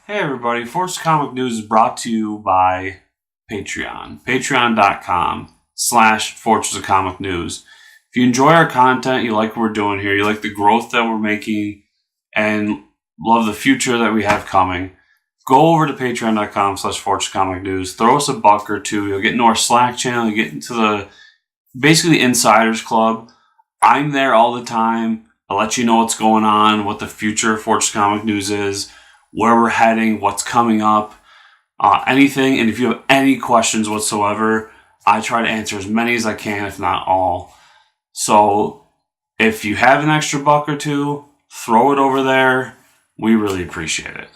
Hey everybody, Force Comic News is brought to you by Patreon. Patreon.com/Fortress of Comic News. If you enjoy our content, you like what we're doing here, you like the growth that we're making, and love the future that we have coming, go over to Patreon.com/Fortress Comic News. Throw us a buck or two. You'll get into our Slack channel. You get into the basically Insiders Club. I'm there all the time. I'll let you know what's going on, what the future of Fortress Comic News is, where we're heading, what's coming up, anything. And if you have any questions whatsoever, I try to answer as many as I can, if not all. So if you have an extra buck or two, throw it over there. We really appreciate it.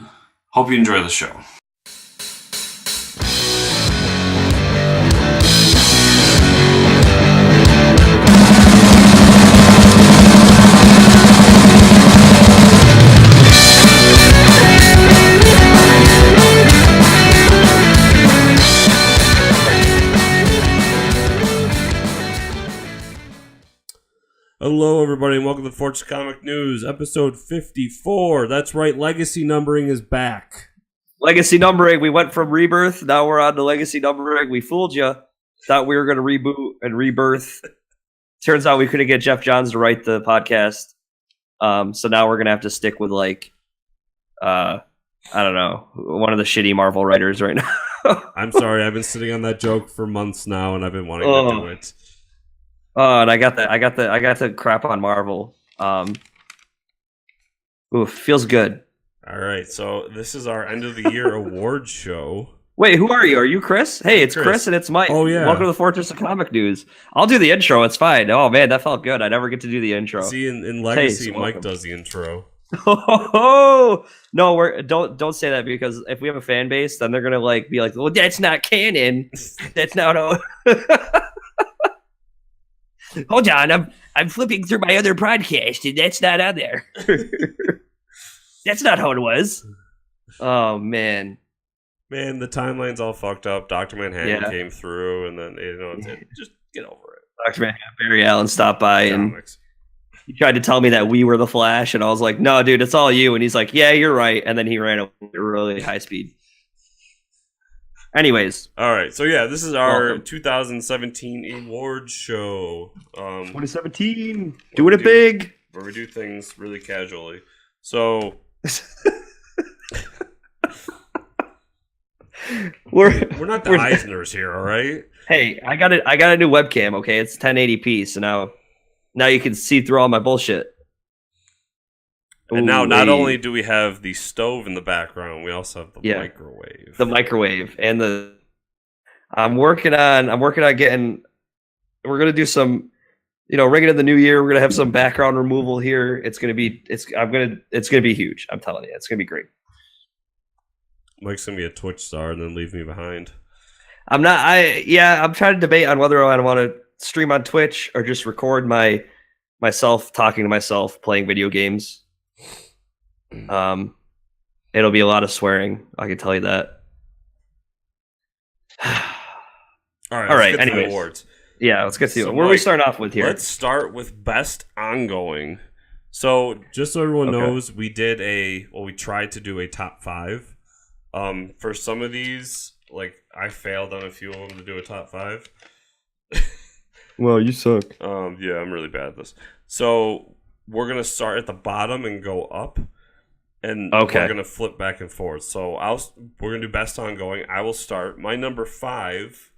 Hope you enjoy the show. Hello, everybody, and welcome to Fortress Comic News, episode 54. That's right, legacy numbering is back. Legacy numbering. We went from Rebirth. Now we're on to legacy numbering. We fooled you. Thought we were going to reboot and rebirth. Turns out we couldn't get Jeff Johns to write the podcast. So now we're going to have to stick with, I don't know, one of the shitty Marvel writers right now. I'm sorry, I've been sitting on that joke for months now, and I've been wanting to do it. Oh, and I got the crap on Marvel. Feels good. All right, so this is our end of the year awards show. Wait, who are you? Are you Chris? Hey, it's Chris and it's Mike. Oh, yeah. Welcome to the Fortress of Comic News. I'll do the intro. It's fine. Oh, man, that felt good. I never get to do the intro. See, in Legacy, Mike does the intro. Oh no, don't say that, because if we have a fan base, then they're gonna be like, well, that's not canon. That's not. Hold on, I'm flipping through my other podcast, and that's not on there. That's not how it was. Oh man, the timeline's all fucked up. Dr. Manhattan came through, and then just get over it. Dr. Manhattan, Barry Allen stopped by, and he tried to tell me that we were the Flash, and I was like, no, dude, it's all you. And he's like, yeah, you're right. And then he ran at really high speed. Anyways. All right. So, yeah, this is our 2017 awards show. 2017. Doing it big. Where we do things really casually. So. we're not the Eisners here, all right? Hey, I got a new webcam, okay? It's 1080p, so now you can see through all my bullshit. And now, not only do we have the stove in the background, we also have the microwave. The microwave and I'm working on getting. We're gonna do some, ringing in the new year. We're gonna have some background removal here. It's gonna be huge. I'm telling you, it's gonna be great. Mike's gonna be a Twitch star and then leave me behind. I'm trying to debate on whether I want to stream on Twitch or just record myself talking to myself playing video games. It'll be a lot of swearing, I can tell you that. All right. Anyways, awards. Yeah, let's get to it. Where are we starting off with here? Let's start with best ongoing. So, just so everyone knows, we tried to do a top 5. For some of these, I failed on a few of them to do a top 5. Well, you suck. Yeah, I'm really bad at this. So, we're going to start at the bottom and go up. And we're going to flip back and forth. So, we're going to do best ongoing. I will start. My number 5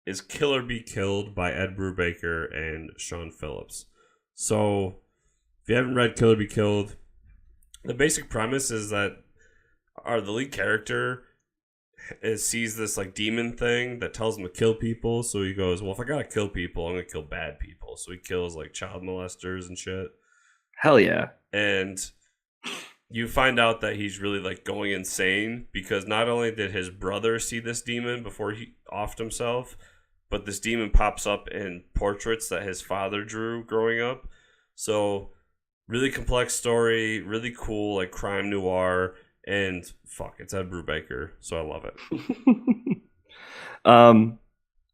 is Killer Be Killed by Ed Brubaker and Sean Phillips. So, if you haven't read Killer Be Killed, the basic premise is that the lead character sees this demon thing that tells him to kill people. So he goes, well, if I gotta kill people, I'm gonna kill bad people. So he kills child molesters and shit. Hell yeah. And you find out that he's really going insane, because not only did his brother see this demon before he offed himself, but this demon pops up in portraits that his father drew growing up. So really complex story, really cool, crime noir. And it's Ed Brubaker, so I love it. I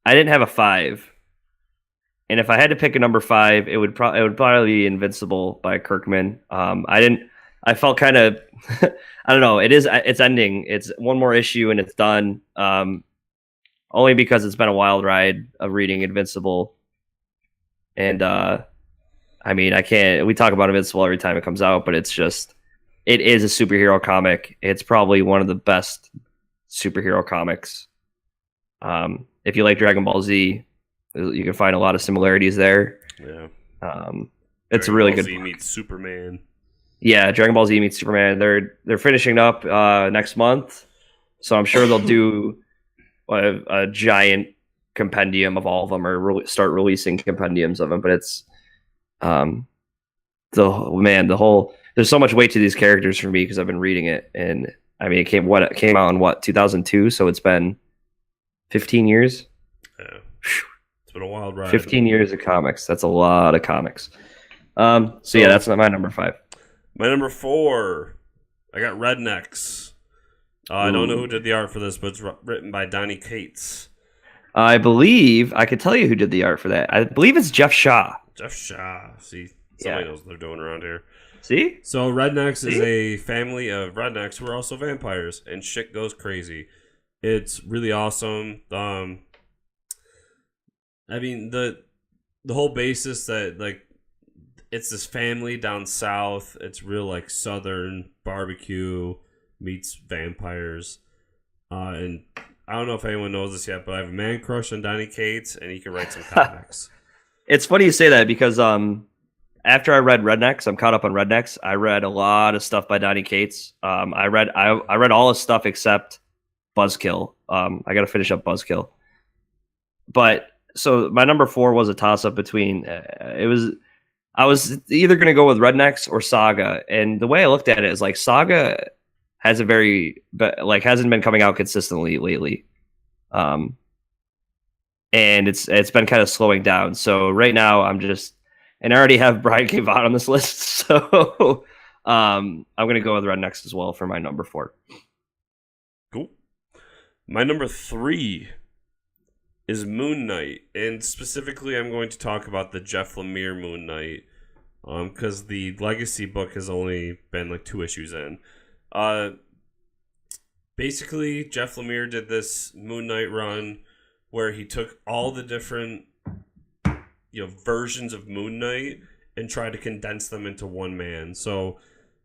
didn't have a 5, and if I had to pick a number 5, it would probably be Invincible by Kirkman. I I felt kind of I don't know. It's ending. It's one more issue and it's done. Only because it's been a wild ride of reading Invincible. And I mean, I can't. We talk about Invincible every time it comes out, but it is a superhero comic. It's probably one of the best superhero comics. If you like Dragon Ball Z, you can find a lot of similarities there. Yeah. It's a really good. Dragon Ball Z meets Superman. Yeah, Dragon Ball Z meets Superman. They're finishing up next month, so I'm sure they'll do a giant compendium of all of them, or start releasing compendiums of them. But it's the whole. There's so much weight to these characters for me because I've been reading it, and I mean, it came out in 2002, so it's been 15 years. Yeah, it's been a wild ride. 15 years of comics. That's a lot of comics. So yeah, that's not my number 5. My number 4, I got Rednecks. I don't know who did the art for this, but it's written by Donny Cates. I believe I could tell you who did the art for that. I believe it's Jeff Shaw. Jeff Shaw. See, somebody knows what they're doing around here. See? So Rednecks is a family of rednecks who are also vampires, and shit goes crazy. It's really awesome. I mean, the whole basis that, like, it's this family down south. It's real, like, southern barbecue meets vampires. And I don't know if anyone knows this yet, but I have a man crush on Donny Cates, and he can write some comics. It's funny you say that because after I read Rednecks, I'm caught up on Rednecks. I read a lot of stuff by Donny Cates. I read all his stuff except Buzzkill. I got to finish up Buzzkill. But so my number 4 was a toss up between I was either going to go with Rednecks or Saga, and the way I looked at it is like Saga hasn't been coming out consistently lately, and it's been kind of slowing down. So right now and I already have Brian K. Vaughan on this list, so I'm going to go with Rednecks as well for my number 4. Cool. My number 3 is Moon Knight, and specifically I'm going to talk about the Jeff Lemire Moon Knight, because the Legacy book has only been like 2 issues in. Basically, Jeff Lemire did this Moon Knight run where he took all the different versions of Moon Knight and tried to condense them into one man. So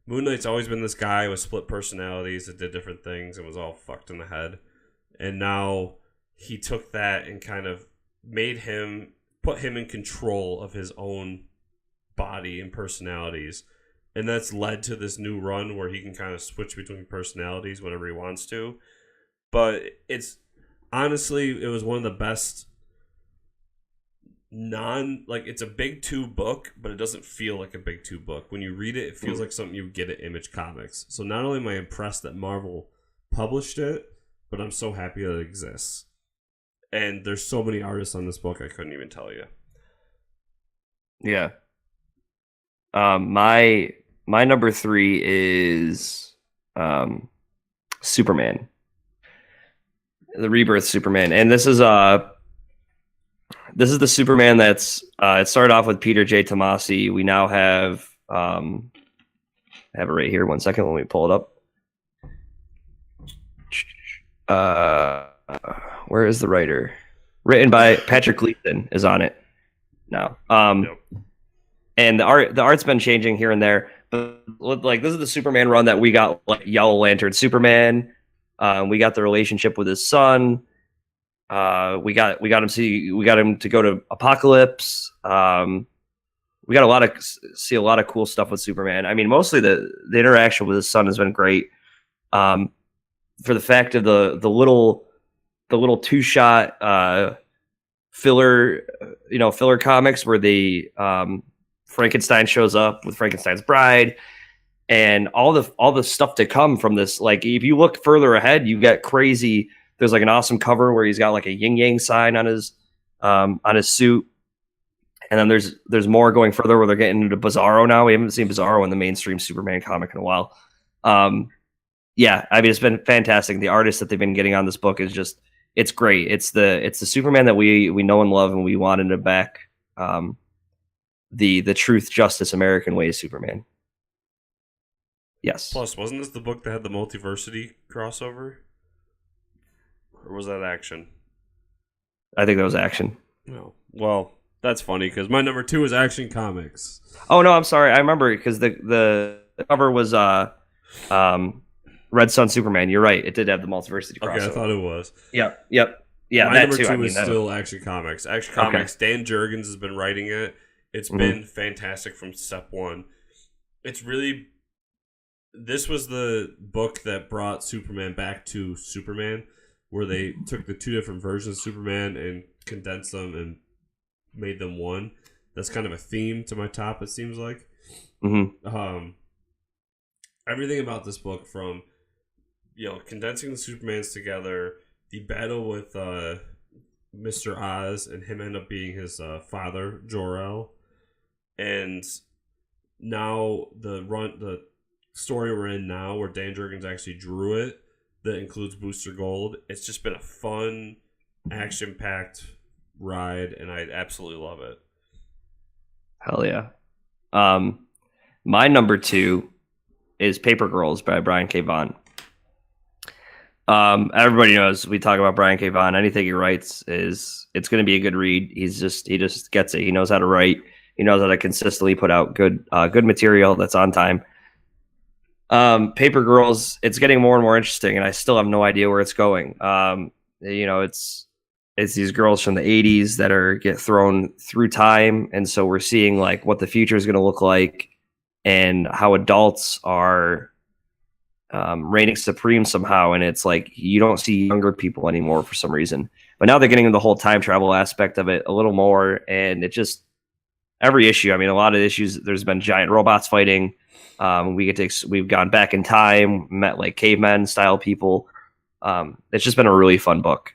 Moon Knight's always been this guy with split personalities that did different things and was all fucked in the head, and now he took that and kind of put him in control of his own body and personalities. And that's led to this new run where he can kind of switch between personalities whenever he wants to. But it was one of the best it's a big 2 book, but it doesn't feel like a big 2 book. When you read it, it feels like something you would get at Image Comics. So not only am I impressed that Marvel published it, but I'm so happy that it exists. And there's so many artists on this book, I couldn't even tell you. Yeah. My number 3 is Superman, the Rebirth Superman, and this is the Superman that's it started off with Peter J. Tomasi. We now have it right here. 1 second, let me pull it up. Where is the writer? Written by Patrick Gleason is on it now. Yep. And the art's been changing here and there, but like this is the Superman run that we got, like Yellow Lantern Superman. We got the relationship with his son. We got him to go to Apocalypse. We got see a lot of cool stuff with Superman. I mean, mostly the interaction with his son has been great. For the fact of the little 2-shot filler comics where Frankenstein shows up with Frankenstein's bride, and all the stuff to come from this. Like if you look further ahead, you get crazy. There's like an awesome cover where he's got like a yin yang sign on his suit, and then there's more going further where they're getting into Bizarro now. We haven't seen Bizarro in the mainstream Superman comic in a while. Yeah, I mean it's been fantastic. The artists that they've been getting on this book is it's great. It's the Superman that we know and love, and we wanted him back. The truth, justice, American way Superman. Yes. Plus, wasn't this the book that had the multiversity crossover? Or was that Action? I think that was Action. No. Well, that's funny because my number 2 is Action Comics. Oh no, I'm sorry. I remember because the cover was Red Sun Superman. You're right. It did have the multiversity crossover. Okay, I thought it was. Yep. Yeah, my that number too. 2 is still Action Comics. Action Comics. Dan Jurgens has been writing it. It's been fantastic from step one. It's really. This was the book that brought Superman back to Superman, where they took the 2 different versions of Superman and condensed them and made them one. That's kind of a theme to my top, it seems like. Mm-hmm. Everything about this book, from condensing the Supermans together, the battle with Mr. Oz and him end up being his father, Jor-El, and now the story we're in now, where Dan Jurgens actually drew it, that includes Booster Gold. It's just been a fun, action-packed ride, and I absolutely love it. Hell yeah. My number 2 is Paper Girls by Brian K. Vaughan. Everybody knows we talk about Brian K. Vaughan. Anything he writes it's going to be a good read. He just gets it. He knows how to write. He knows how to consistently put out good material that's on time. Paper Girls, it's getting more and more interesting, and I still have no idea where it's going. It's these girls from the 80s that get thrown through time, and so we're seeing like what the future is going to look like and how adults are reigning supreme somehow, and it's like you don't see younger people anymore for some reason. But now they're getting into the whole time travel aspect of it a little more, and it just every issue. I mean, a lot of issues. There's been giant robots fighting. We've gone back in time, met like cavemen style people. It's just been a really fun book.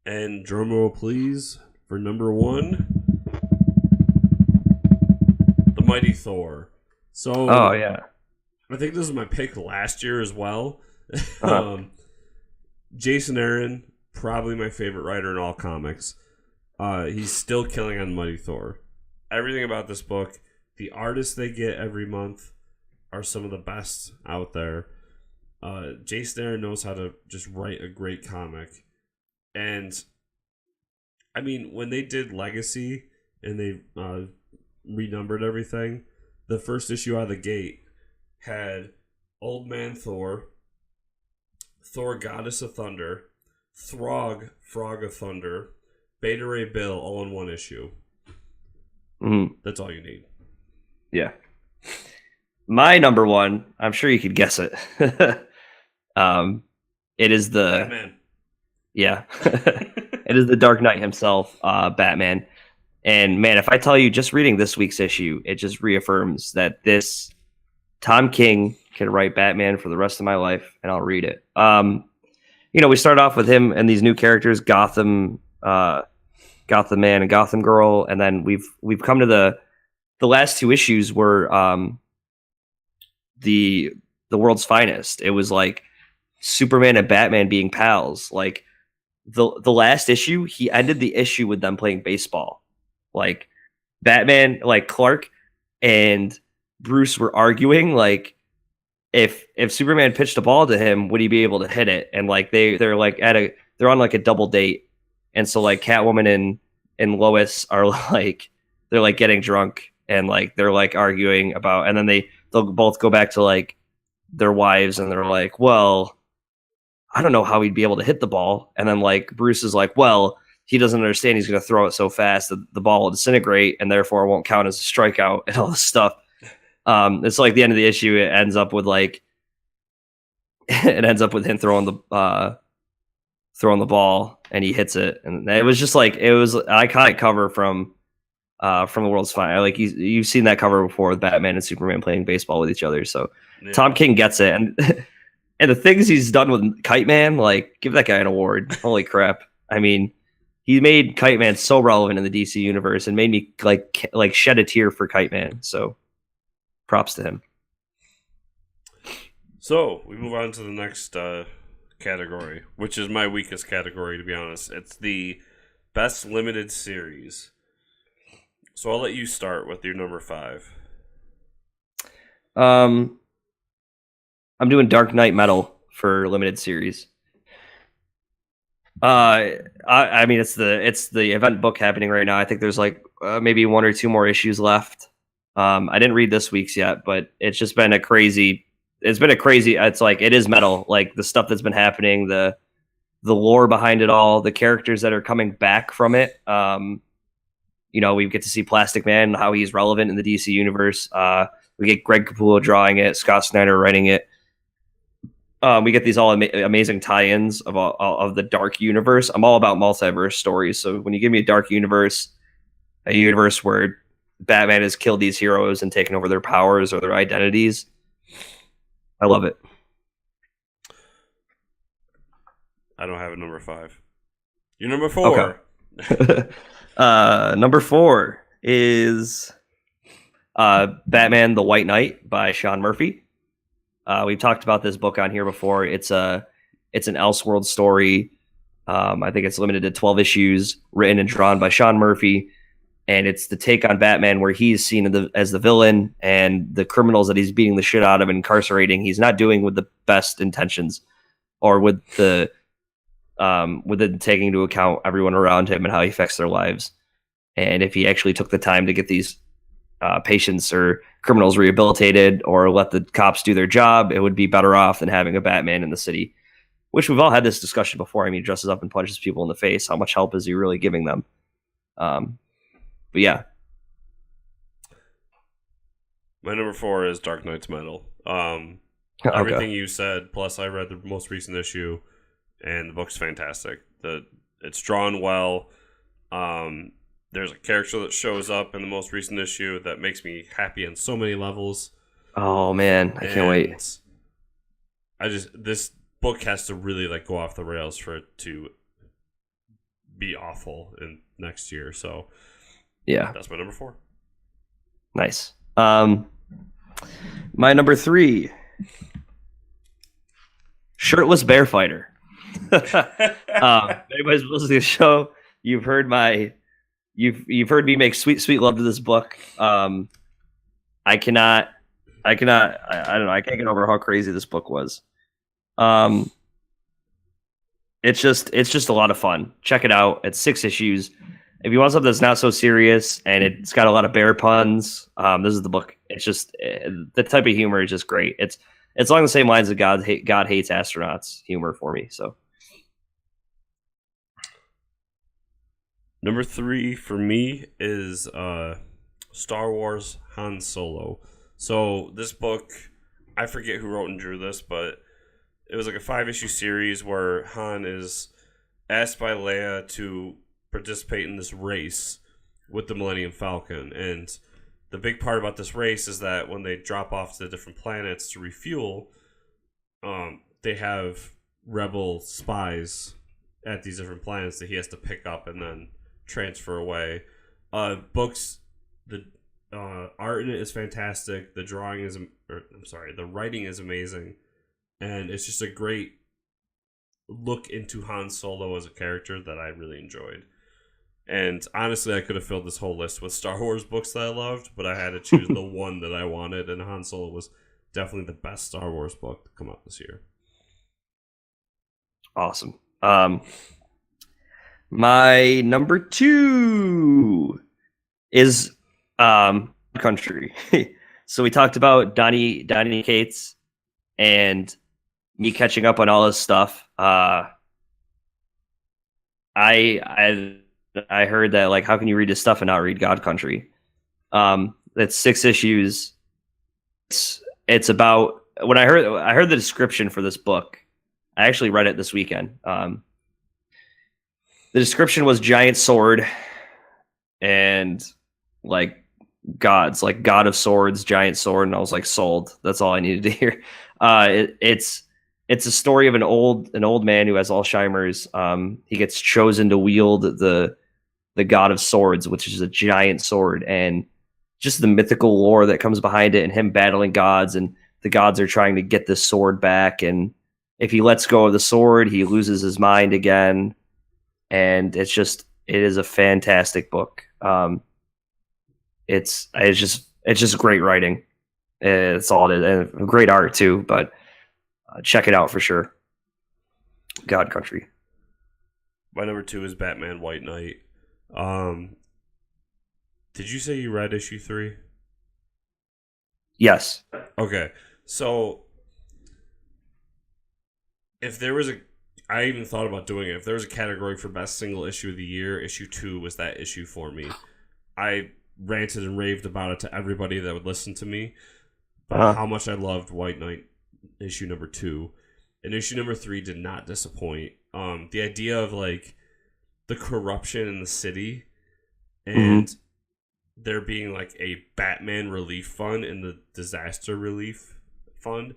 And drum roll, please, for number 1, The Mighty Thor. So, oh yeah, I think this was my pick last year as well. Uh-huh. Jason Aaron, probably my favorite writer in all comics. He's still killing on Mighty Thor. Everything about this book, the artists they get every month are some of the best out there. Jason Aaron knows how to just write a great comic. And, I mean, when they did Legacy and they renumbered everything, the first issue out of the gate had Old Man Thor, Thor Goddess of Thunder, Throg Frog of Thunder, Beta Ray Bill, all in one issue. Mm-hmm. That's all you need. Yeah. My number 1, I'm sure you could guess it. It is the Batman. Yeah. It is the Dark Knight himself, Batman. And man, if I tell you just reading this week's issue, it just reaffirms that this Tom King can write Batman for the rest of my life, and I'll read it. We start off with him and these new characters, Gotham Man and Gotham Girl, and then we've come to the last 2 issues were the world's finest. It was like Superman and Batman being pals. Like the last issue, he ended the issue with them playing baseball. Like Batman, like Clark and Bruce were arguing, like if Superman pitched a ball to him, would he be able to hit it? And like they're like they're on like a double date, and so like Catwoman and Lois are like they're like getting drunk and like they're like arguing about, and then they'll both go back to like their wives and they're like, well, I don't know how he'd be able to hit the ball. And then like Bruce is like, well, he doesn't understand he's going to throw it so fast that the ball will disintegrate and therefore it won't count as a strikeout and all this stuff. It's like the end of the issue. It ends up with him throwing the ball and he hits it. And it was just like, it was an iconic cover from the World's Finest. Like you've seen that cover before with Batman and Superman playing baseball with each other. So yeah. Tom King gets it. And the things he's done with Kite Man, like give that guy an award. Holy crap. I mean, he made Kite Man so relevant in the DC universe and made me like shed a tear for Kite Man. So props to him. So we move on to the next category, which is my weakest category, to be honest. It's the best limited series. So I'll let you start with your number 5. I'm doing Dark Knight Metal for limited series. I mean, it's the event book happening right now. I think there's like maybe one or two more issues left. I didn't read this week's yet, but it's just been a crazy. It's been a crazy. It's like it is metal. Like the stuff that's been happening, the lore behind it all, the characters that are coming back from it. We get to see Plastic Man, how he's relevant in the DC universe. We get Greg Capullo drawing it, Scott Snyder writing it. We get these all amazing tie-ins of the dark universe. I'm all about multiverse stories. So when you give me a dark universe, a universe where Batman has killed these heroes and taken over their powers or their identities, I love it. I don't have a number 5. You're number 4. Okay. Number 4 is Batman: The White Knight by Sean Murphy. We've talked about this book on here before. It's an Elseworld story. I think it's limited to 12 issues, written and drawn by Sean Murphy. And it's the take on Batman where he's seen as the villain, and the criminals that he's beating the shit out of and incarcerating, he's not doing with the best intentions, or with it taking into account everyone around him and how he affects their lives. And if he actually took the time to get these patients or criminals rehabilitated or let the cops do their job, it would be better off than having a Batman in the city, which we've all had this discussion before. I mean, he dresses up and punches people in the face. How much help is he really giving them? But yeah. My number 4 is Dark Knight's Metal. Everything you said, plus I read the most recent issue, and the book's fantastic. It's drawn well. There's a character that shows up in the most recent issue that makes me happy on so many levels. Oh man, I can't wait. This book has to really like go off the rails for it to be awful in next year. So yeah, that's my number 4. Nice. My number 3, Shirtless Bear Fighter. Anybody's listening to the show, you've heard me make sweet love to this book. I don't know, I can't get over how crazy this book was. It's just a lot of fun. Check it out. It's 6 issues. If you want something that's not so serious and it's got a lot of bear puns, this is the book. It's just the type of humor is just great. It's along the same lines of God hates astronauts humor for me. So number 3 for me is Star Wars Han Solo. So this book, I forget who wrote and drew this, but it was like a 5-issue series where Han is asked by Leia to participate in this race with the Millennium Falcon. And the big part about this race is that when they drop off to the different planets to refuel, they have rebel spies at these different planets that he has to pick up and then transfer away. The art in it is fantastic. The writing is amazing, and it's just a great look into Han Solo as a character that I really enjoyed. And honestly, I could have filled this whole list with Star Wars books that I loved, but I had to choose the one that I wanted, and Han Solo was definitely the best Star Wars book to come out this year. Awesome. My number 2 is Country. So we talked about Donny Cates and me catching up on all this stuff. I heard that, like, how can you read this stuff and not read God Country? It's 6 issues. It's about, when I heard the description for this book, I actually read it this weekend. The description was giant sword and like gods, like God of Swords, giant sword, and I was like, sold. That's all I needed to hear. It's a story of an old man who has Alzheimer's. He gets chosen to wield the God of Swords, which is a giant sword, and just the mythical lore that comes behind it, and him battling gods, and the gods are trying to get this sword back, and if he lets go of the sword, he loses his mind again. And it is a fantastic book. It's just great writing. It's all it is. And great art too, but check it out for sure. God Country. My number 2 is Batman White Knight. Did you say you read issue 3? Yes. Okay. So if there was I even thought about doing it. If there was a category for best single issue of the year, issue 2 was that issue for me. I ranted and raved about it to everybody that would listen to me about how much I loved White Knight issue number 2. And issue number 3 did not disappoint. The idea of like the corruption in the city and there being like a Batman relief fund and the disaster relief fund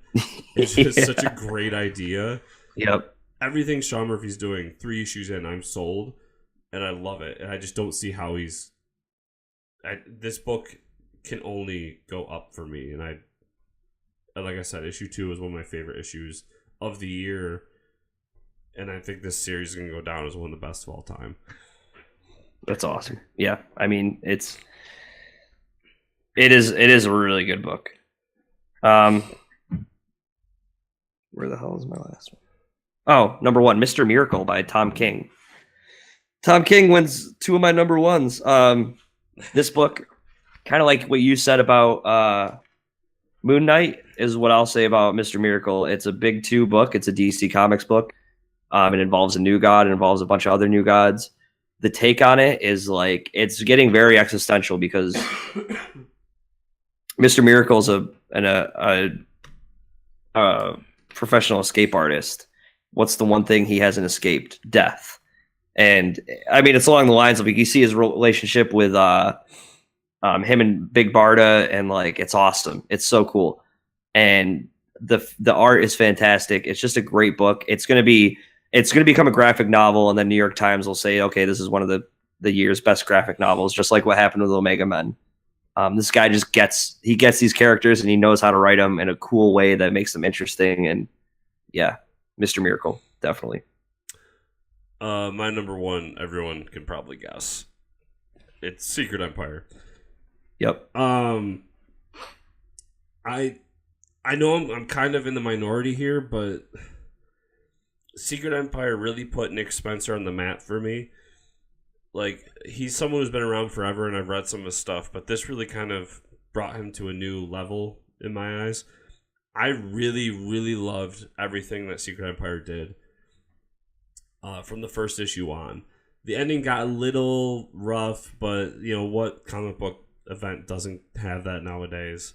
is just such a great idea. Yep. Everything Sean Murphy's doing, 3 issues in, I'm sold, and I love it. And I just don't see how this book can only go up for me. And like I said, issue 2 is one of my favorite issues of the year, and I think this series is going to go down as one of the best of all time. That's awesome. Yeah, I mean, it is a really good book. Where the hell is my last one? Oh, number 1, Mr. Miracle by Tom King. Tom King wins 2 of my number 1s. This book, kind of like what you said about Moon Knight, is what I'll say about Mr. Miracle. It's a big 2 book. It's a DC Comics book. It involves a new god. It involves a bunch of other new gods. The take on it is like, it's getting very existential because Mr. Miracle's a professional escape artist. What's the one thing he hasn't escaped? Death. And I mean, it's along the lines of, you see his relationship with him and Big Barda, and like, it's awesome. It's so cool. And the art is fantastic. It's just a great book. It's going to become a graphic novel, and then New York Times will say, okay, this is one of the year's best graphic novels, just like what happened with Omega Men. This guy just gets these characters, and he knows how to write them in a cool way that makes them interesting. And yeah, Mr. Miracle, definitely. My number 1, everyone can probably guess. It's Secret Empire. Yep. I know I'm kind of in the minority here, but Secret Empire really put Nick Spencer on the map for me. Like, he's someone who's been around forever, and I've read some of his stuff, but this really kind of brought him to a new level in my eyes. I really, really loved everything that Secret Empire did from the first issue on. The ending got a little rough, but, you know, what comic book event doesn't have that nowadays?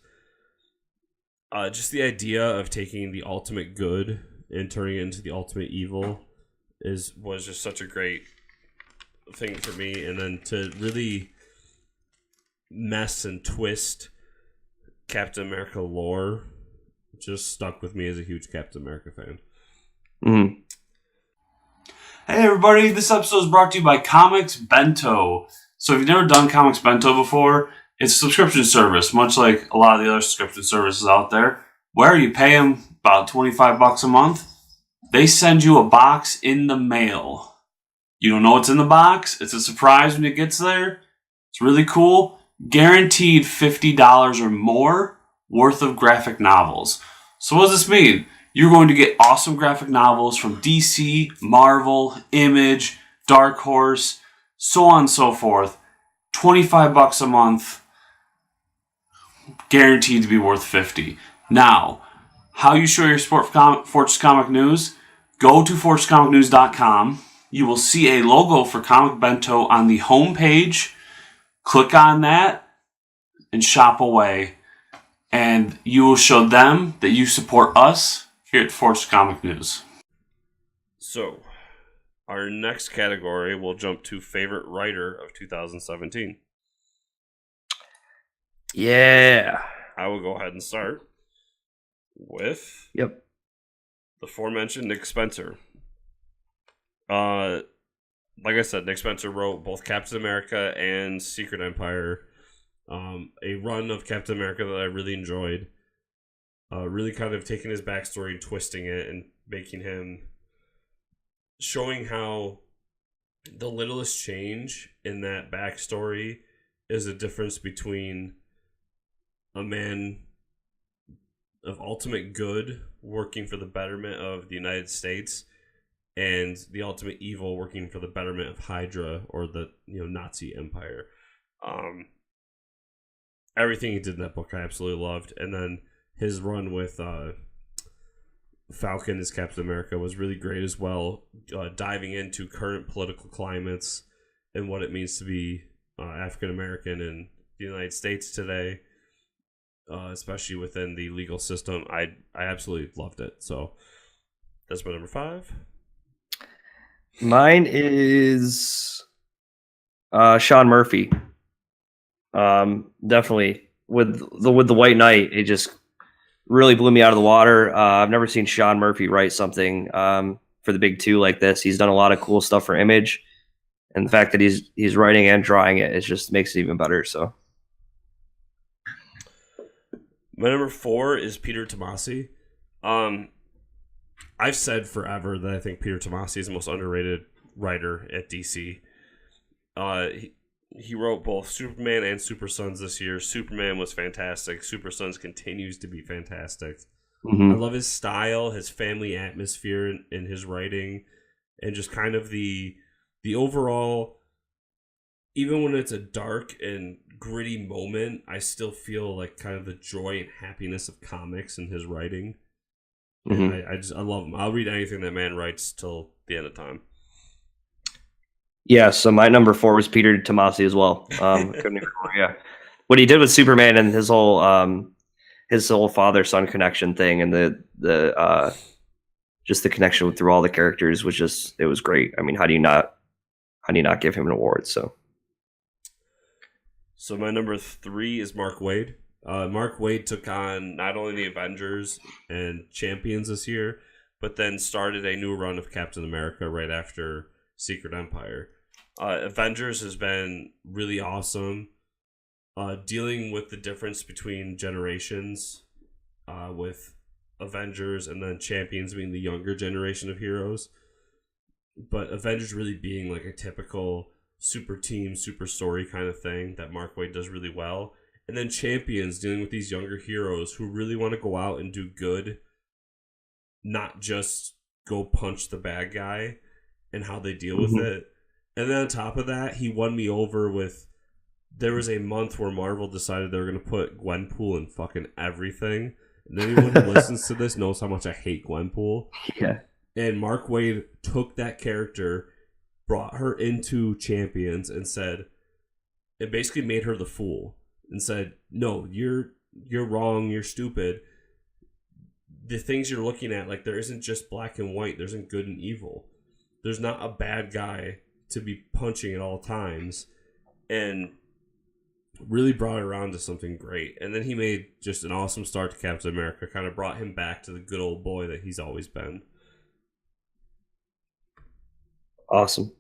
Just the idea of taking the ultimate good and turning it into the ultimate evil was just such a great thing for me. And then to really mess and twist Captain America lore just stuck with me as a huge Captain America fan. Mm-hmm. Hey everybody, this episode is brought to you by Comics Bento. So if you've never done Comics Bento before, it's a subscription service, much like a lot of the other subscription services out there, where you pay them about $25 a month. They send you a box in the mail. You don't know what's in the box. It's a surprise when it gets there. It's really cool. Guaranteed $50 or more worth of graphic novels. So what does this mean? You're going to get awesome graphic novels from DC, Marvel, Image, Dark Horse, so on and so forth. $25 a month, guaranteed to be worth $50. Now, how you show your support for Fortress Comic News? Go to FortressComicNews.com. You will see a logo for Comic Bento on the home page. Click on that and shop away. And you will show them that you support us here at Fortress Comic News. So, our next category will jump to favorite writer of 2017. Yeah. I will go ahead and start with the aforementioned Nick Spencer. Like I said, Nick Spencer wrote both Captain America and Secret Empire. A run of Captain America that I really enjoyed. Really kind of taking his backstory and twisting it and making him, showing how the littlest change in that backstory is a difference between a man of ultimate good working for the betterment of the United States, and the ultimate evil working for the betterment of Hydra, or the Nazi Empire. Everything he did in that book I absolutely loved, and then his run with Falcon as Captain America was really great as well, diving into current political climates and what it means to be African American in the United States today, especially within the legal system. I absolutely loved it. So that's my number 5. Mine is Sean Murphy. Definitely with the White Knight, it just really blew me out of the water. I've never seen Sean Murphy write something for the big two like this. He's done a lot of cool stuff for Image, and the fact that he's writing and drawing it just makes it even better. So, my number 4 is Peter Tomasi. I've said forever that I think Peter Tomasi is the most underrated writer at DC. He wrote both Superman and Super Sons this year. Superman was fantastic. Super Sons continues to be fantastic. Mm-hmm. I love his style, his family atmosphere in his writing, and just kind of the overall, even when it's a dark and gritty moment, I still feel like kind of the joy and happiness of comics in his writing. Mm-hmm. I love him. I'll read anything that man writes till the end of time. Yeah, so my number 4 was Peter Tomasi as well. Couldn't agree more, yeah. What he did with Superman and his whole father-son connection thing, and the just the connection through all the characters was it was great. I mean, how do you not give him an award? So my number 3 is Mark Waid. Mark Waid took on not only the Avengers and Champions this year, but then started a new run of Captain America right after Secret Empire. Avengers has been really awesome, dealing with the difference between generations, with Avengers and then Champions being the younger generation of heroes, but Avengers really being like a typical super team, super story kind of thing that Mark Waid does really well. And then Champions dealing with these younger heroes who really want to go out and do good, not just go punch the bad guy, and how they deal with it. And then on top of that, he won me over with, there was a month where Marvel decided they were going to put Gwenpool in fucking everything. And anyone who listens to this knows how much I hate Gwenpool. yeah. And Mark Waid took that character, brought her into Champions, and basically made her the fool. And said, no, you're wrong, you're stupid. The things you're looking at, like, there isn't just black and white, there isn't good and evil. There's not a bad guy to be punching at all times, and really brought it around to something great. And then he made just an awesome start to Captain America, kind of brought him back to the good old boy that he's always been. Awesome.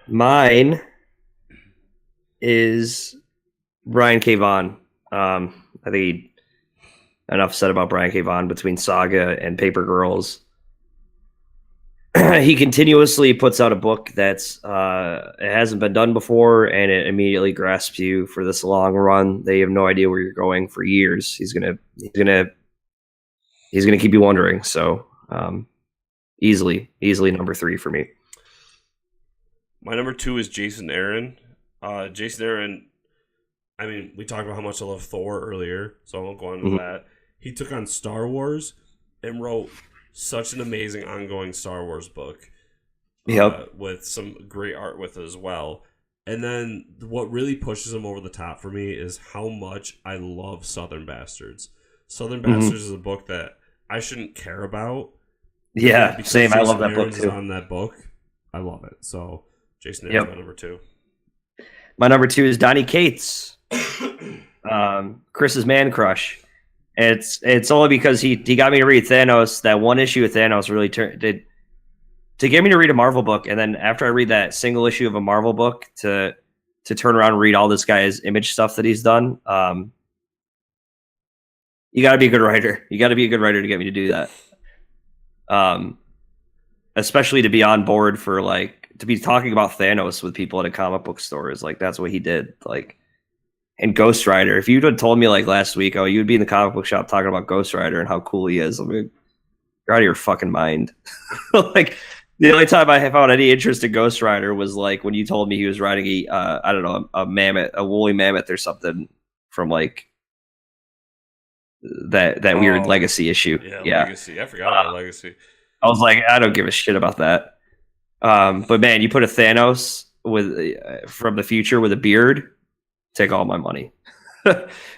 Mine is Brian K. Vaughan. I think enough said about Brian K. Vaughan between Saga and Paper Girls. He continuously puts out a book that's it hasn't been done before, and it immediately grasps you for this long run. They have no idea where you're going for years. He's gonna keep you wondering. So easily number 3 for me. My number 2 is Jason Aaron. Jason Aaron, I mean, we talked about how much I love Thor earlier, so I won't go on to that. He took on Star Wars and wrote such an amazing ongoing Star Wars book. With some great art with it as well. And then what really pushes him over the top for me is how much I love Southern Bastards. Southern Bastards is a book that I shouldn't care about. Yeah, same. I love that book too. On that book, I love it. So Jason Aaron's my number 2. My number 2 is Donny Cates, Chris's man crush. It's only because he got me to read Thanos. That one issue of Thanos really did to get me to read a Marvel book, and then after I read that single issue of a Marvel book, to turn around and read all this guy's Image stuff that he's done. You got to be a good writer. You got to be a good writer to get me to do that. Especially to be on board for to be talking about Thanos with people at a comic book store is that's what he did. and Ghost Rider. If you'd have told me like last week, oh, you'd be in the comic book shop talking about Ghost Rider and how cool he is, I mean, you're out of your fucking mind. Like the only time I found any interest in Ghost Rider was like when you told me he was riding I don't know, a mammoth, a woolly mammoth or something from like that weird Legacy issue. Yeah. Legacy. I forgot about Legacy. I was like, I don't give a shit about that. But man, you put a Thanos with from the future with a beard, take all my money.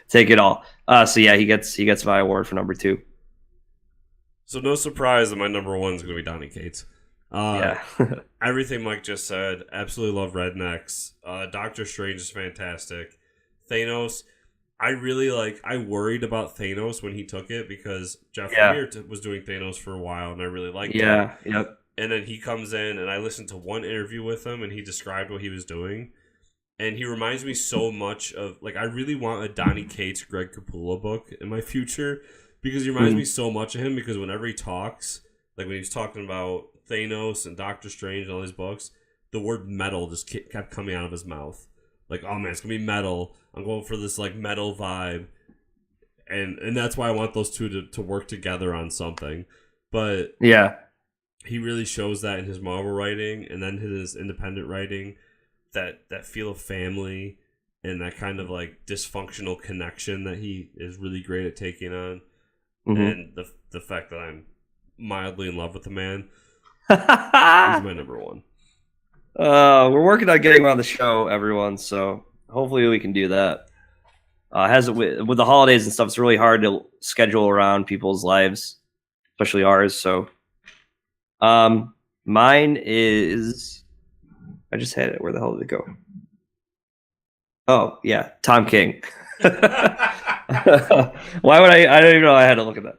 Take it all. So yeah, he gets my award for number 2. So no surprise that my number 1 is going to be Donny Cates. Yeah. Everything Mike just said. Absolutely love Rednecks. Doctor Strange is fantastic. Thanos, I worried about Thanos when he took it because Jeff Lemire was doing Thanos for a while and I really liked it. Yeah, yep. And then he comes in and I listened to one interview with him and he described what he was doing. And he reminds me so much of, like, I really want a Donny Cates, Greg Capullo book in my future because he reminds me so much of him because whenever he talks, like when he was talking about Thanos and Doctor Strange and all these books, the word metal just kept coming out of his mouth. Like, oh man, it's going to be metal. I'm going for this, like, metal vibe. And that's why I want those two to work together on something. But yeah, he really shows that in his Marvel writing and then his independent writing. That feel of family and that kind of like dysfunctional connection that he is really great at taking on, and the fact that I'm mildly in love with the man, he's my number 1. We're working on getting him on the show, everyone. So hopefully we can do that. With the holidays and stuff, it's really hard to schedule around people's lives, especially ours. So, mine is. I just had it. Where the hell did it go? Oh, yeah. Tom King. Why would I don't even know I had to look at that.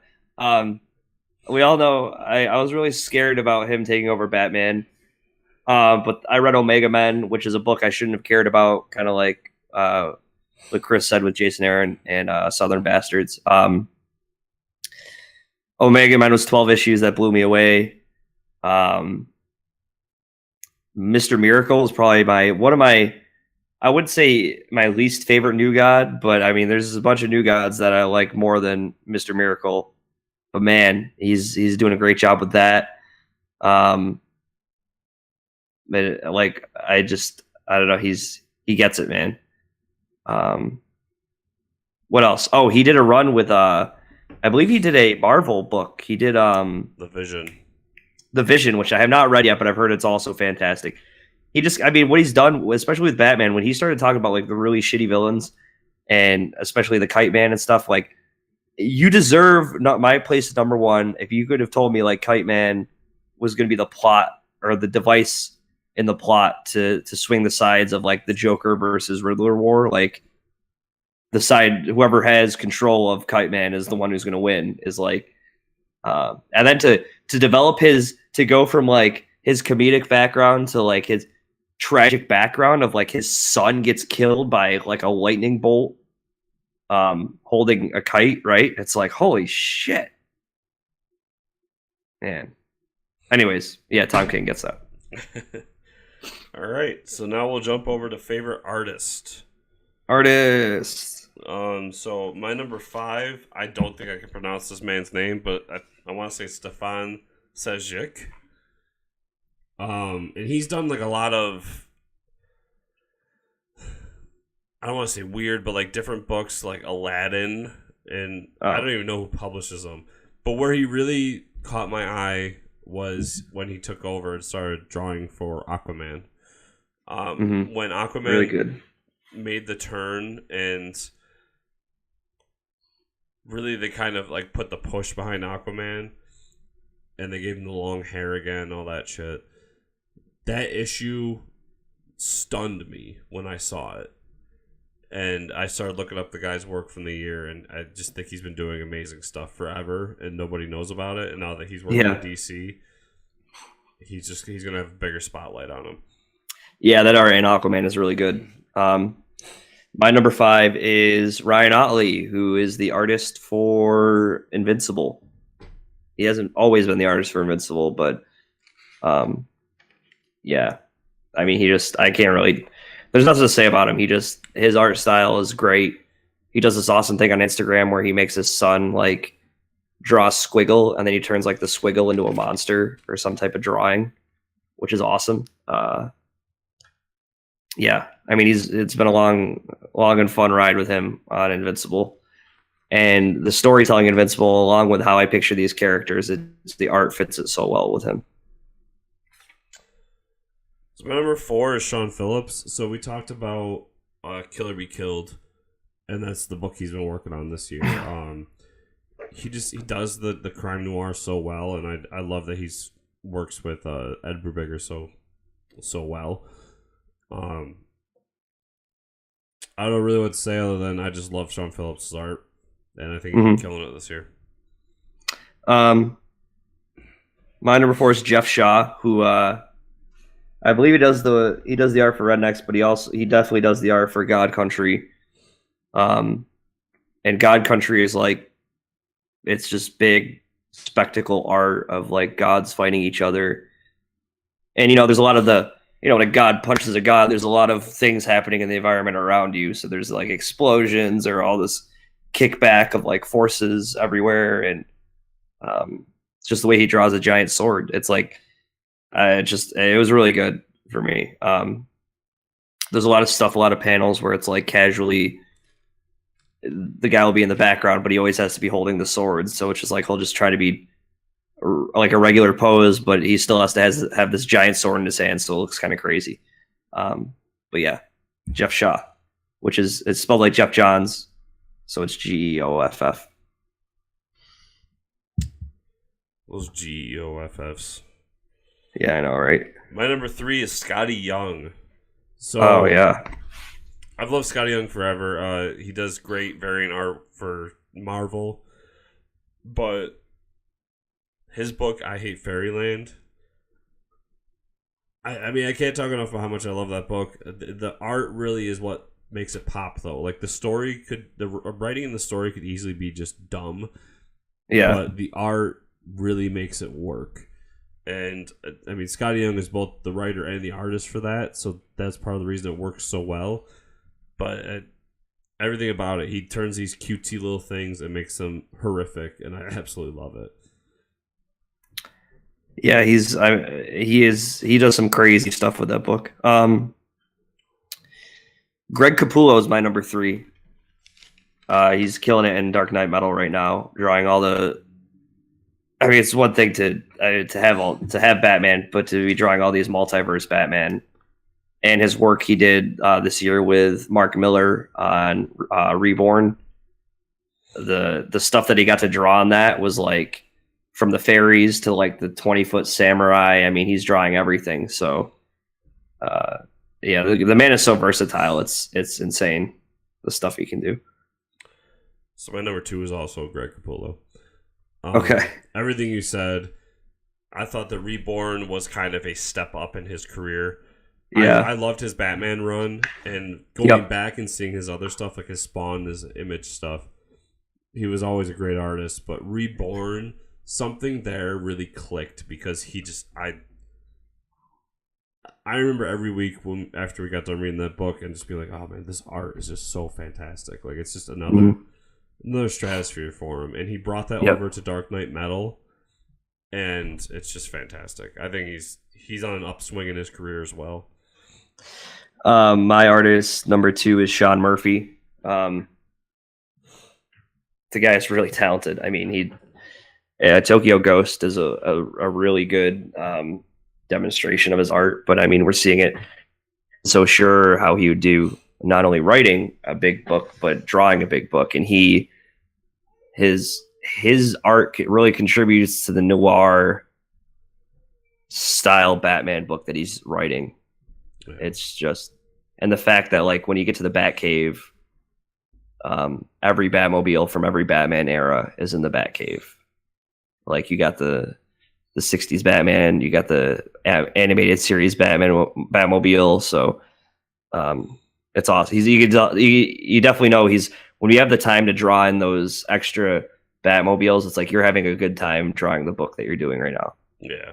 We all know I was really scared about him taking over Batman. But I read Omega Men, which is a book I shouldn't have cared about, kind of like what Chris said with Jason Aaron and Southern Bastards. Omega Men was 12 issues that blew me away. Mr. Miracle is probably one of my, I would say my least favorite New God, but I mean, there's a bunch of New Gods that I like more than Mr. Miracle. But man, he's doing a great job with that. But like, I don't know, he gets it, man. What else? Oh, he did a run with I believe he did a Marvel book. He did The Vision, which I have not read yet, but I've heard it's also fantastic. What he's done, especially with Batman, when he started talking about like the really shitty villains and especially the Kite Man and stuff, like you deserve not my place is number 1. If you could have told me like Kite Man was going to be the plot or the device in the plot to swing the sides of like the Joker versus Riddler war, like the side, whoever has control of Kite Man is the one who's going to win is like, and then to develop to go from like his comedic background to like his tragic background of like his son gets killed by like a lightning bolt, holding a kite, right? It's like, holy shit, man. Anyways, yeah, Tom King gets that. All right, so now we'll jump over to favorite artist. So my number 5, I don't think I can pronounce this man's name, but I want to say Stefan Sejic. And he's done like a lot of, I don't want to say weird, but like different books like Aladdin, and I don't even know who publishes them. But where he really caught my eye was when he took over and started drawing for Aquaman. When Aquaman really good. Made the turn and really they kind of like put the push behind Aquaman and they gave him the long hair again, all that shit. That issue stunned me when I saw it. And I started looking up the guy's work from the year, and I just think he's been doing amazing stuff forever, and nobody knows about it. And now that he's working with DC, he's going to have a bigger spotlight on him. Yeah, that art in Aquaman is really good. My number 5 is Ryan Otley, who is the artist for Invincible. He hasn't always been the artist for Invincible, but yeah. I mean, I can't really... there's nothing to say about him. His art style is great. He does this awesome thing on Instagram where he makes his son like draw a squiggle, and then he turns like the squiggle into a monster or some type of drawing, which is awesome. Yeah, I mean, it's been a long and fun ride with him on Invincible, and the storytelling Invincible, along with how I picture these characters, the art fits it so well with him. So my number 4 is Sean Phillips. So we talked about Kill or Be Killed, and that's the book he's been working on this year. He does the crime noir so well, and I love that he's works with Ed Brubaker so well. I don't know really what to say other than I just love Sean Phillips' art, and I think he's killing it this year. My number 4 is Jeff Shaw, who I believe he does the art for Rednecks, but he definitely does the art for God Country. And God Country is like, it's just big spectacle art of like gods fighting each other, and there's a lot of when a god punches a god, there's a lot of things happening in the environment around you. So there's like explosions or all this kickback of like forces everywhere. And it's just the way he draws a giant sword. It's like, it was really good for me. There's a lot of stuff, a lot of panels where it's like casually, the guy will be in the background, but he always has to be holding the sword. So it's just like, he'll just try to be like a regular pose, but he still has to have this giant sword in his hand, so it looks kind of crazy. But yeah, Jeff Shaw, it's spelled like Jeff Johns, so it's Geoff. Those Geoffs. Yeah, I know, right? My number 3 is Scotty Young. So, oh yeah, I've loved Scotty Young forever. He does great variant art for Marvel, but his book, I Hate Fairyland. I mean, I can't talk enough about how much I love that book. The art really is what makes it pop, though. Like, the writing in the story could easily be just dumb. Yeah. But the art really makes it work. And, I mean, Scotty Young is both the writer and the artist for that, so that's part of the reason it works so well. But everything about it, he turns these cutesy little things and makes them horrific, and I absolutely love it. Yeah, he does some crazy stuff with that book. Greg Capullo is my number 3. He's killing it in Dark Knight Metal right now, drawing all the. I mean, it's one thing to have Batman, but to be drawing all these multiverse Batman, and his work he did this year with Mark Miller on Reborn. The stuff that he got to draw on that was like, from the fairies to like the 20-foot samurai. I mean, he's drawing everything. So, yeah, the man is so versatile. It's insane, the stuff he can do. So my number 2 is also Greg Capullo. Okay. Everything you said, I thought that Reborn was kind of a step up in his career. Yeah. I loved his Batman run, and going back and seeing his other stuff, like his Spawn, his Image stuff, he was always a great artist. But Reborn, something there really clicked, because I remember every week after we got done reading that book and just being like, oh man, this art is just so fantastic. Like, it's just another stratosphere for him. And he brought that over to Dark Knight Metal, and it's just fantastic. I think he's on an upswing in his career as well. My artist number 2 is Sean Murphy. The guy is really talented. I mean, Tokyo Ghost is a really good demonstration of his art, but I mean, we're seeing it. So sure how he would do not only writing a big book, but drawing a big book. And his art really contributes to the noir style Batman book that he's writing. Yeah. It's just, and the fact that like when you get to the Batcave, every Batmobile from every Batman era is in the Batcave. Like, you got the 60s Batman, you got the animated series Batmobile. So it's awesome. You definitely know when you have the time to draw in those extra Batmobiles, it's like you're having a good time drawing the book that you're doing right now. Yeah.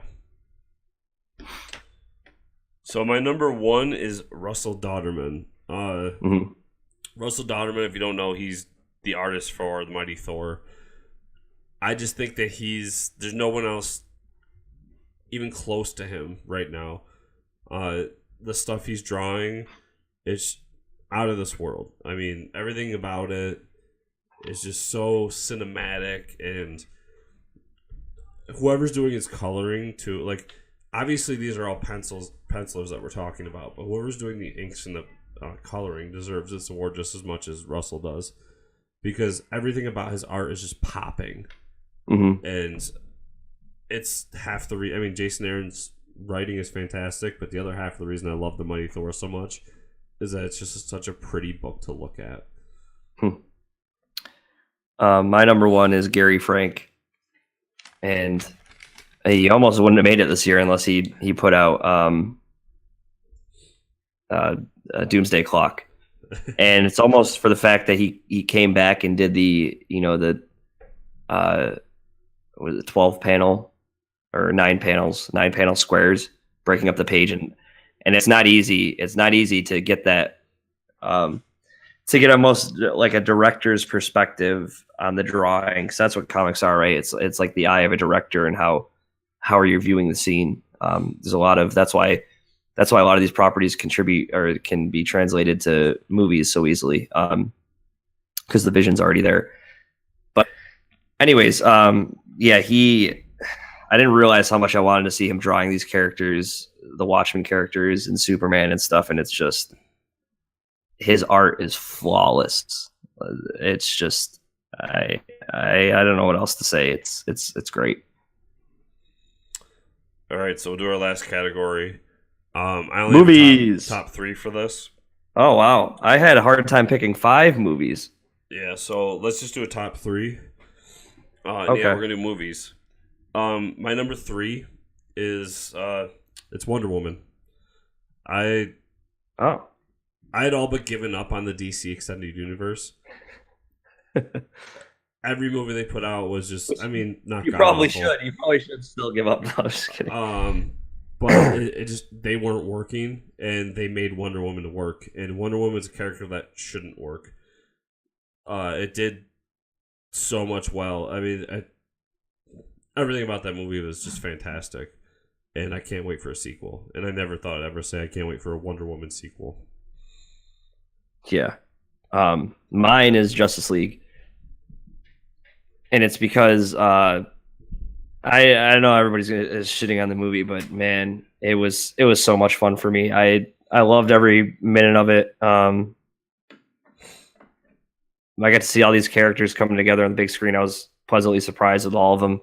So my number one is Russell Dauterman. Mm-hmm. Russell Dauterman, if you don't know, he's the artist for The Mighty Thor. I just think that there's no one else even close to him right now. The stuff he's drawing is out of this world. I mean, everything about it is just so cinematic, and whoever's doing his coloring too, like, obviously these are all pencilers that we're talking about, but whoever's doing the inks and the coloring deserves this award just as much as Russell does, because everything about his art is just popping. Mm-hmm. And it's half the I mean, Jason Aaron's writing is fantastic, but the other half of the reason I love The Mighty Thor so much is that it's just such a pretty book to look at. My number one is Gary Frank, and he almost wouldn't have made it this year unless he put out a Doomsday Clock, and it's almost for the fact that he came back and did the was it 12 panel or 9 panel squares, breaking up the page, and it's not easy. It's not easy to get that to get almost like a director's perspective on the drawing. Cause that's what comics are, right? It's like the eye of a director and how are you viewing the scene. There's a lot of that's why a lot of these properties contribute or can be translated to movies so easily, because the vision's already there. But anyways, yeah, I didn't realize how much I wanted to see him drawing these characters, the Watchmen characters and Superman and stuff. And it's just, his art is flawless. It's just, I don't know what else to say. It's great. All right, so we'll do our last category. I only Movies. have top 3 for this. Oh, wow. I had a hard time picking 5 movies. Yeah, so let's just do a top 3. Okay. Yeah, we're going to do movies. My number 3 is it's Wonder Woman. I had all but given up on the DC Extended Universe. Every movie they put out was just, I mean, not You probably should. You probably should still give up. No, I'm just kidding. But it just, they weren't working, and they made Wonder Woman to work. And Wonder Woman's a character that shouldn't work. It did so much well. I mean, everything about that movie was just fantastic. And I can't wait for a sequel. And I never thought I'd ever say I can't wait for a Wonder Woman sequel. Yeah. Mine is Justice League. And it's because I know everybody's is shitting on the movie, but man, it was so much fun for me. I loved every minute of it. I got to see all these characters coming together on the big screen. I was pleasantly surprised with all of them.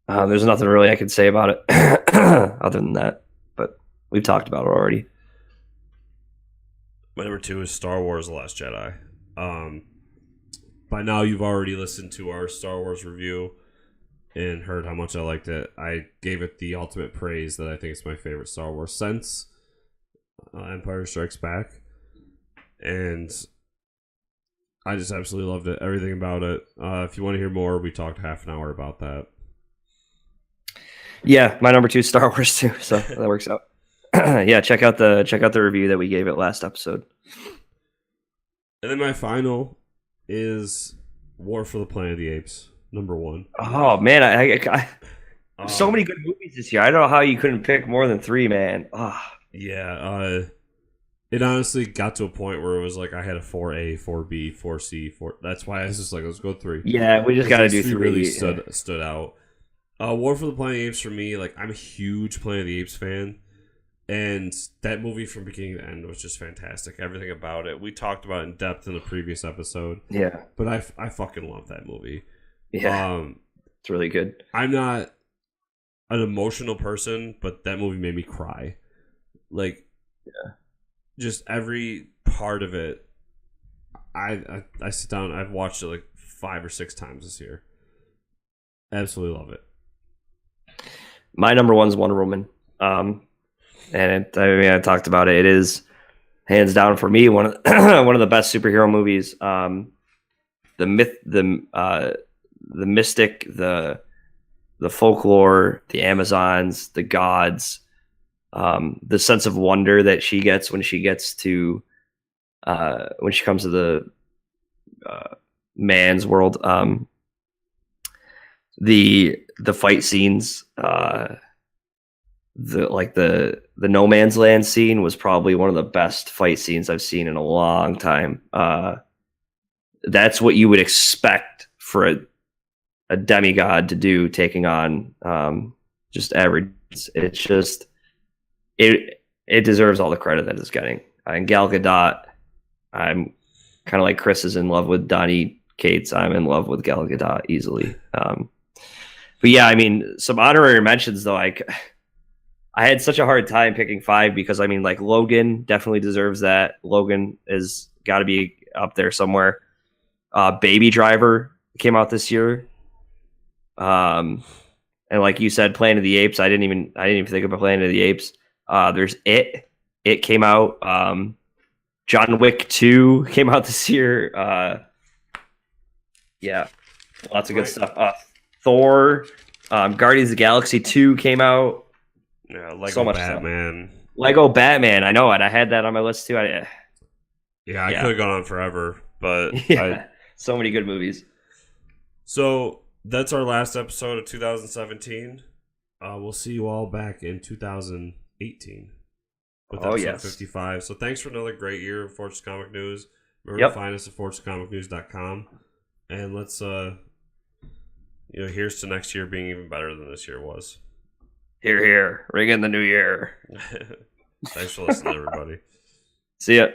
There's nothing really I could say about it other than that, but we've talked about it already. My number 2 is Star Wars: The Last Jedi. By now, you've already listened to our Star Wars review and heard how much I liked it. I gave it the ultimate praise that I think it's my favorite Star Wars since Empire Strikes Back. And I just absolutely loved it. Everything about it. If you want to hear more, we talked half an hour about that. Yeah, my number 2 is Star Wars too, so that works out. Yeah, check out the review that we gave it last episode. And then my final is War for the Planet of the Apes, number 1. Oh man, I so many good movies this year. I don't know how you couldn't pick more than 3, man. Yeah, it honestly got to a point where it was like I had a 4A, 4B, 4C, 4. That's why I was just like, let's go 3. Yeah, we just got to do 3. Really stood out. War for the Planet of the Apes for me, like, I'm a huge Planet of the Apes fan. And that movie from beginning to end was just fantastic. Everything about it. We talked about it in depth in the previous episode. Yeah. But I fucking love that movie. Yeah. It's really good. I'm not an emotional person, but that movie made me cry. Like, yeah, just every part of it. I sit down, I've watched it like 5 or 6 times this year. Absolutely love it. My number 1 is Wonder Woman. And I talked about it. It is hands down for me one of the best superhero movies. The myth, the mystic, the folklore, the Amazons, the gods, The sense of wonder that she gets when she gets to when she comes to the man's world. The fight scenes, the no man's land scene was probably one of the best fight scenes I've seen in a long time. That's what you would expect for a demigod to do, taking on just average. It's just it deserves all the credit that it's getting. And Gal Gadot, I'm kind of like Chris is in love with Donnie Cates. I'm in love with Gal Gadot easily. But yeah, I mean, some honorary mentions though. I had such a hard time picking 5 because I mean, like Logan definitely deserves that. Logan is got to be up there somewhere. Baby Driver came out this year. And like you said, Planet of the Apes. I didn't even think about Planet of the Apes. There's It. It came out. John Wick 2 came out this year. Yeah, lots of good stuff. Thor, Guardians of the Galaxy 2 came out. Yeah, Lego so much Batman. Stuff. Lego Batman, I know it. I had that on my list too. I could have gone on forever, but yeah, so many good movies. So that's our last episode of 2017. We'll see you all back in 2018 with episode 55. So thanks for another great year of Fortress Comic News. Remember to find us at fortresscomicnews.com. And let's here's to next year being even better than this year was. Hear, hear. Ring in the new year. Thanks for listening, everybody. See ya.